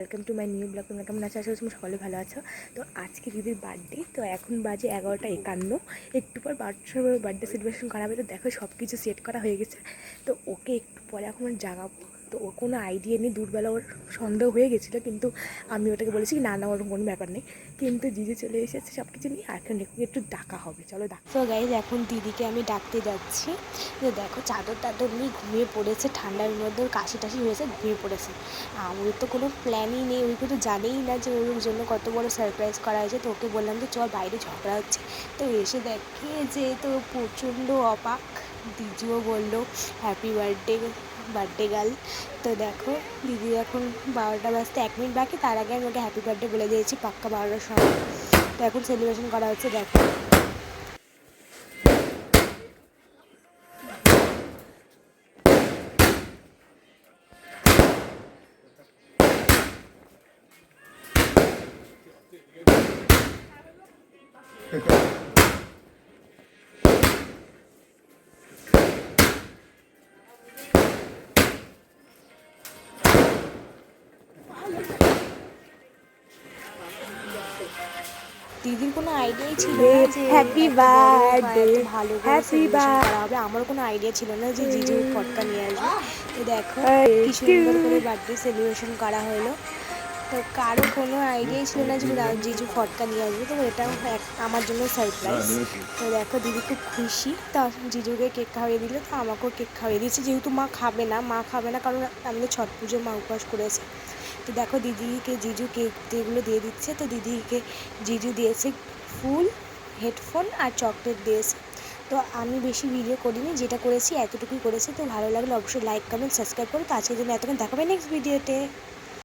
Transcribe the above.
Welcome to my new blog. তোমরা কেমন আছো? আশা করছি তোমরা সকলে ভালো আছো। তো আজকে দিদির বার্থডে, তো এখন বাজে 11টা 51। একটু পর বার্থডে সেলিব্রেশন করা হবে। তো দেখো সব কিছু সেট করা হয়ে গেছে। তো ওকে একটু পরে এখন জাগাবো। তো ওর কোনো আইডিয়া নেই, দুপুরবেলা ওর সন্দেহ হয়ে গেছিলো, কিন্তু আমি ওটাকে বলেছি না না, ওর কোনো ব্যাপার নেই। কিন্তু দিদি চলে এসেছে সব কিছু নিয়ে, আর এখন একটু ডাকা হবে, চলো ডাক। তো গাইজ এখন দিদিকে আমি ডাকতে যাচ্ছি। যে দেখো চাদর টাদর নিয়ে ঘুমিয়ে পড়েছে, ঠান্ডার মধ্যে ওর কাশি টাশি হয়েছে, ঘুমিয়ে পড়েছে। ওর তো কোনো প্ল্যানই নেই, ওই তো জানেই না যে ওর জন্য কত বড় সারপ্রাইজ করা হয়েছে। তো ওকে বললাম যে চল বাইরে ঝগড়া হচ্ছে। তো এসে দেখে যে তো প্রচণ্ড অবাক। দিদিও বললো হ্যাপি বার্থডে গার্ল। তো দেখো দিদি এখন 12টা বাজতে 1 মিনিট বাকি, তার আগে আমি ওকে হ্যাপি বার্থডে বলে দিয়েছি পাক্কা 12টার সময়। তো এখন সেলিব্রেশন করা হচ্ছে দেখো। দিদির কোনো আইডিয়াই ছিল না যে হ্যাপি বার্থডে ভালো করে সেলিব্রেশন করা হবে। আমারও কোনো আইডিয়া ছিল না যে জিজু ফটকা নিয়ে আসবে। তো দেখো কি সুন্দর করে বার্থডে সেলিব্রেশন করা হলো। তো কারো কোনো আইডিয়াই ছিল না যে জিজু ফটকা নিয়ে আসবে। তো এটাও আমার জন্য সারপ্রাইজ। তো দেখো দিদি খুব খুশি। তো জিজুকে কেক খাইয়ে দিল, তো আমাকেও কেক খাইয়ে দিয়েছে, যেহেতু মা খাবে না কারণ আমাদের ছট পুজো মা উপবাস করেছে। তো দেখো দিদিকে জিজু কেক যেগুলো দিয়ে দিচ্ছে। তো দিদিকে জিজু দিয়েছে ফুল, হেডফোন আর চকলেট দিয়েছে। তো আমি বেশি ভিডিও করিনি, যেটা করেছি এতটুকুই করেছি। তো ভালো লাগলে অবশ্যই লাইক কমেন্ট সাবস্ক্রাইব করো। তো আজকের জন্য এতক্ষণ, দেখাবে নেক্সট ভিডিওতে।